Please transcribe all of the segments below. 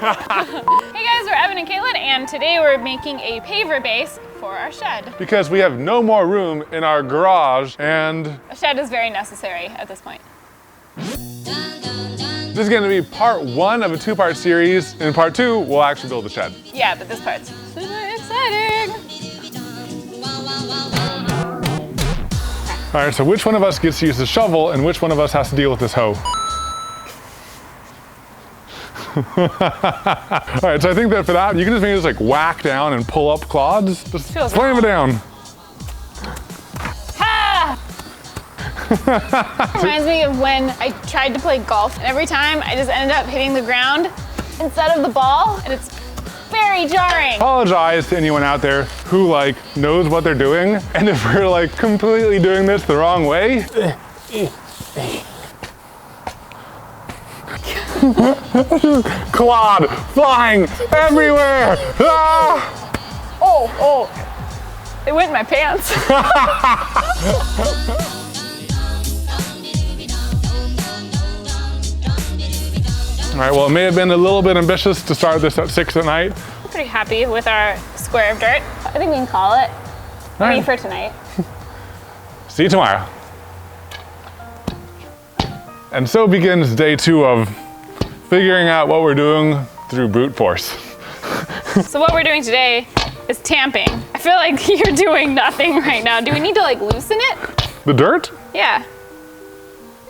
Hey guys, we're Evan and Katelyn, and today we're making a paver base for our shed. Because we have no more room in our garage, and A shed is very necessary at this point. this is gonna be part one of a two-part series. In part two, we'll actually build a shed. Yeah, but this part's super exciting. All right, so which one of us gets to use the shovel and which one of us has to deal with this hoe? All right, so I think that for that, you can just maybe just like whack down and pull up clods. Just Feels slam it down. Ha! Reminds me of when I tried to play golf, and every time I just ended up hitting the ground instead of the ball, and it's very jarring. Apologize to anyone out there who like knows what they're doing, and if we're like completely doing this the wrong way. Clod flying everywhere. Ah! Oh, it went in my pants. All right, well, it may have been a little bit ambitious to start this at 6 at night. I'm pretty happy with our square of dirt. I think we can call it. Ready for tonight. See you tomorrow. And so begins day 2 of figuring out what we're doing through brute force. So what we're doing today is tamping. I feel like you're doing nothing right now. Do we need to like loosen it? The dirt? Yeah.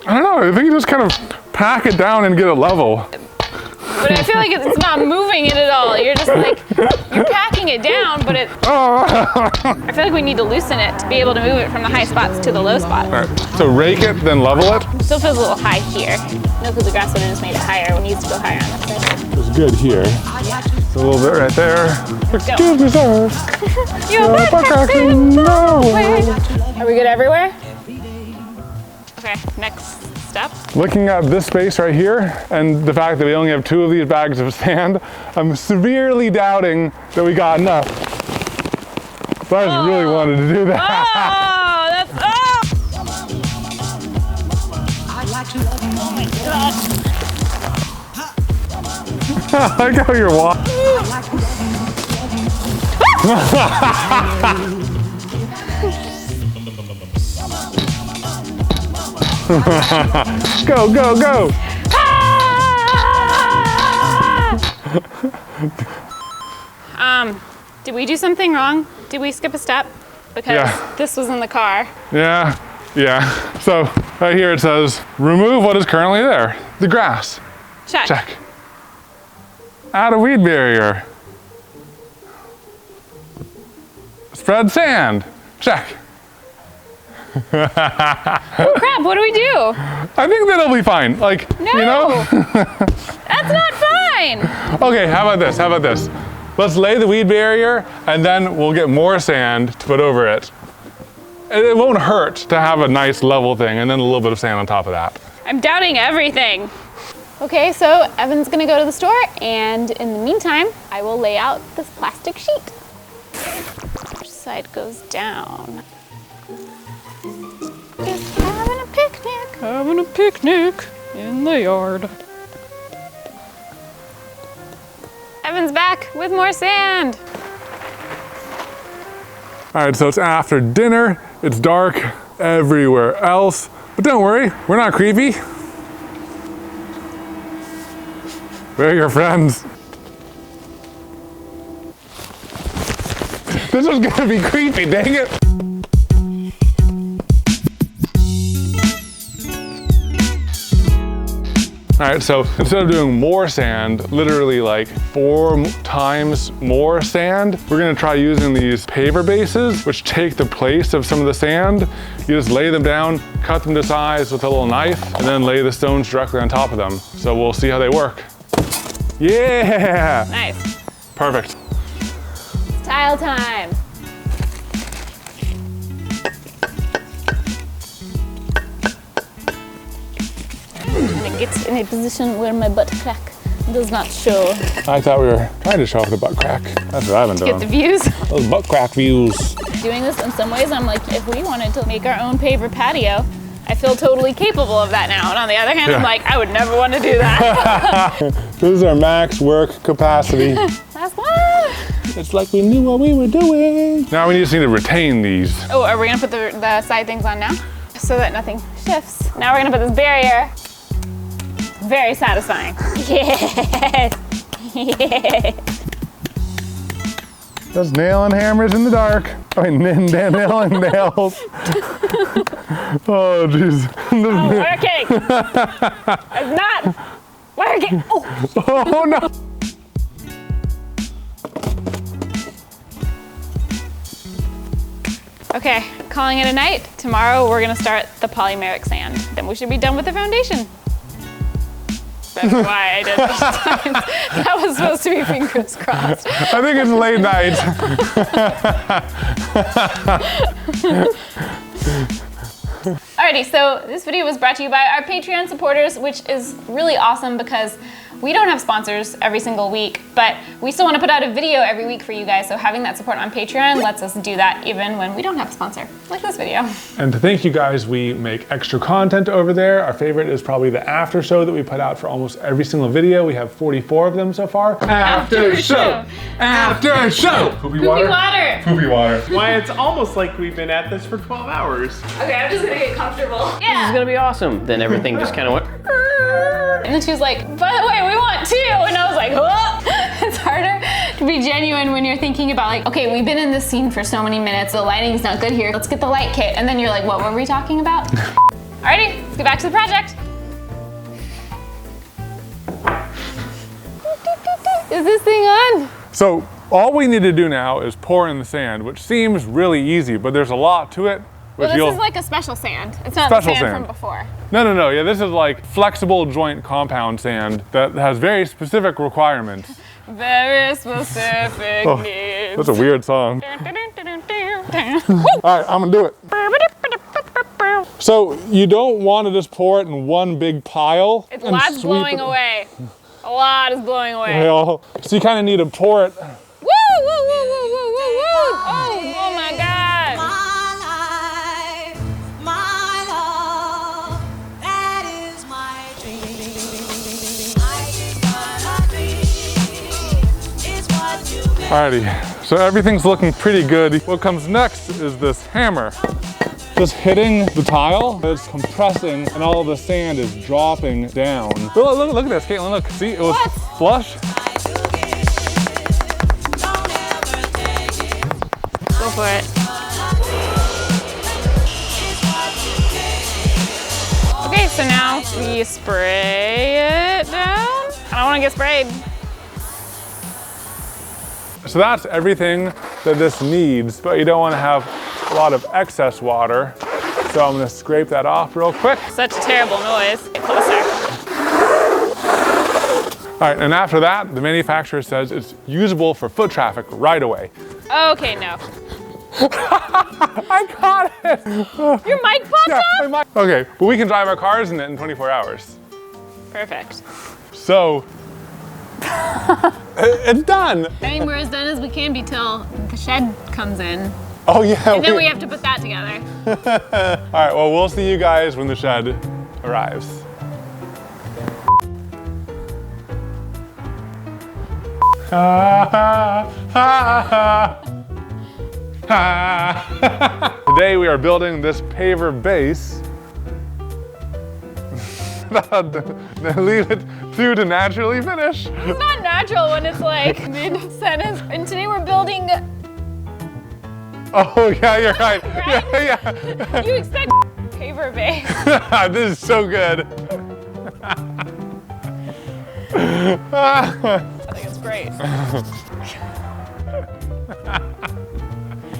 I don't know, I think you just kind of pack it down and get it level. But I feel like it's not moving it at all. You're just like, you're packing it down, but I feel like we need to loosen it to be able to move it from the high spots to the low spots. All right, so rake it, then level it. Still feels a little high here. No, because the grass would have just made it higher. It needs to go higher on this side. It's good here. It's a little bit right there. Excuse me, sir. You're backpacking nowhere. Are we good everywhere? Okay, next step. Looking at this space right here and the fact that we only have 2 of these bags of sand, I'm severely doubting that we got enough. So I just really wanted to do that. Oh, my God. I like how you're walking. Go, go, go! Did we do something wrong? Did we skip a step? Because this was in the car. Yeah. So right here it says, remove what is currently there. The grass. Check. Add a weed barrier. Spread sand. Check. Oh crap, what do we do? I think that'll be fine. Like, No. you know? That's not fine. Okay, how about this? Let's lay the weed barrier and then we'll get more sand to put over it. And it won't hurt to have a nice level thing and then a little bit of sand on top of that. I'm doubting everything. Okay, so Evan's gonna go to the store, and in the meantime, I will lay out this plastic sheet. Which side goes down? Just having a picnic. Having a picnic in the yard. Evan's back with more sand. All right, so it's after dinner. It's dark everywhere else, but don't worry, we're not creepy. We're your friends. This is gonna be creepy, dang it. All right, so instead of doing more sand, literally like 4 times more sand, we're gonna try using these paver bases, which take the place of some of the sand. You just lay them down, cut them to size with a little knife, and then lay the stones directly on top of them. So we'll see how they work. Yeah! Nice. Perfect. Tile time. And it gets in a position where my butt crack does not show. I thought we were trying to show off the butt crack. That's what I've been doing. Get the views. Those butt crack views. Doing this in some ways, I'm like, if we wanted to make our own paver patio, I feel totally capable of that now. And on the other hand, I'm like, I would never want to do that. This is our max work capacity. That's what? It's like we knew what we were doing. Now we just need to retain these. Oh, are we gonna put the side things on now? So that nothing shifts. Now we're gonna put this barrier. Very satisfying. Yes. Yes. Just nailing hammers in the dark. I mean, nailing nails. Oh, jeez. Oh, working. It's not working. Oh. Oh, no. Okay, calling it a night. Tomorrow we're gonna start the polymeric sand. Then we should be done with the foundation. That's why I did this time. That was supposed to be fingers crossed. I think it's late night. Alrighty, so this video was brought to you by our Patreon supporters, which is really awesome because we don't have sponsors every single week, but we still want to put out a video every week for you guys, so having that support on Patreon lets us do that even when we don't have a sponsor, like this video. And to thank you guys, we make extra content over there. Our favorite is probably the after show that we put out for almost every single video. We have 44 of them so far. After show! After show! Poopy water? Poopy water. Why, it's almost like we've been at this for 12 hours. Okay, I'm just gonna get comfortable. This is Yeah. gonna be awesome. Then everything just kind of went. And then she was like, by the way, we want two. And I was like, oh. It's harder to be genuine when you're thinking about like, okay, we've been in this scene for so many minutes. The lighting's not good here. Let's get the light kit. And then you're like, what were we talking about? Alrighty, let's get back to the project. Is this thing on? So all we need to do now is pour in the sand, which seems really easy, but there's a lot to it. Well, this is like a special sand. It's not Special the sand sand. from before. No. Yeah, this is like flexible joint compound sand that has very specific requirements. Very specific needs. That's a weird song. All right, I'm gonna do it. So you don't want to just pour it in one big pile. It's and lots sweep blowing it. away. A lot is blowing away. So you kind of need to pour it. Woo, woo, woo, woo, woo, woo, woo. Oh my God. My love, that is my dream. It's what you make. Alrighty, so everything's looking pretty good. What comes next is this hammer. Just hitting the tile, it's compressing, and all of the sand is dropping down. Look at this, Katelyn, look. See, it was flush. Go for it. Okay, so now we spray it down. I don't want to get sprayed. So that's everything that this needs, but you don't want to have a lot of excess water. So I'm gonna scrape that off real quick. Such a terrible noise. Get closer. All right, and after that, the manufacturer says it's usable for foot traffic right away. Okay, no. I got it! Your mic popped up? my mic. Okay, but we can drive our cars in it in 24 hours. Perfect. So, it's done. I mean, we're as done as we can be till the shed comes in. Oh yeah. And then we have to put that together. All right, well, we'll see you guys when the shed arrives. Today we are building this paver base. Leave it to naturally finish. It's not natural when it's like mid-sentence. And today we're building. Oh yeah, you're right. Right? Yeah. You expect paver base. This is so good. I think it's great.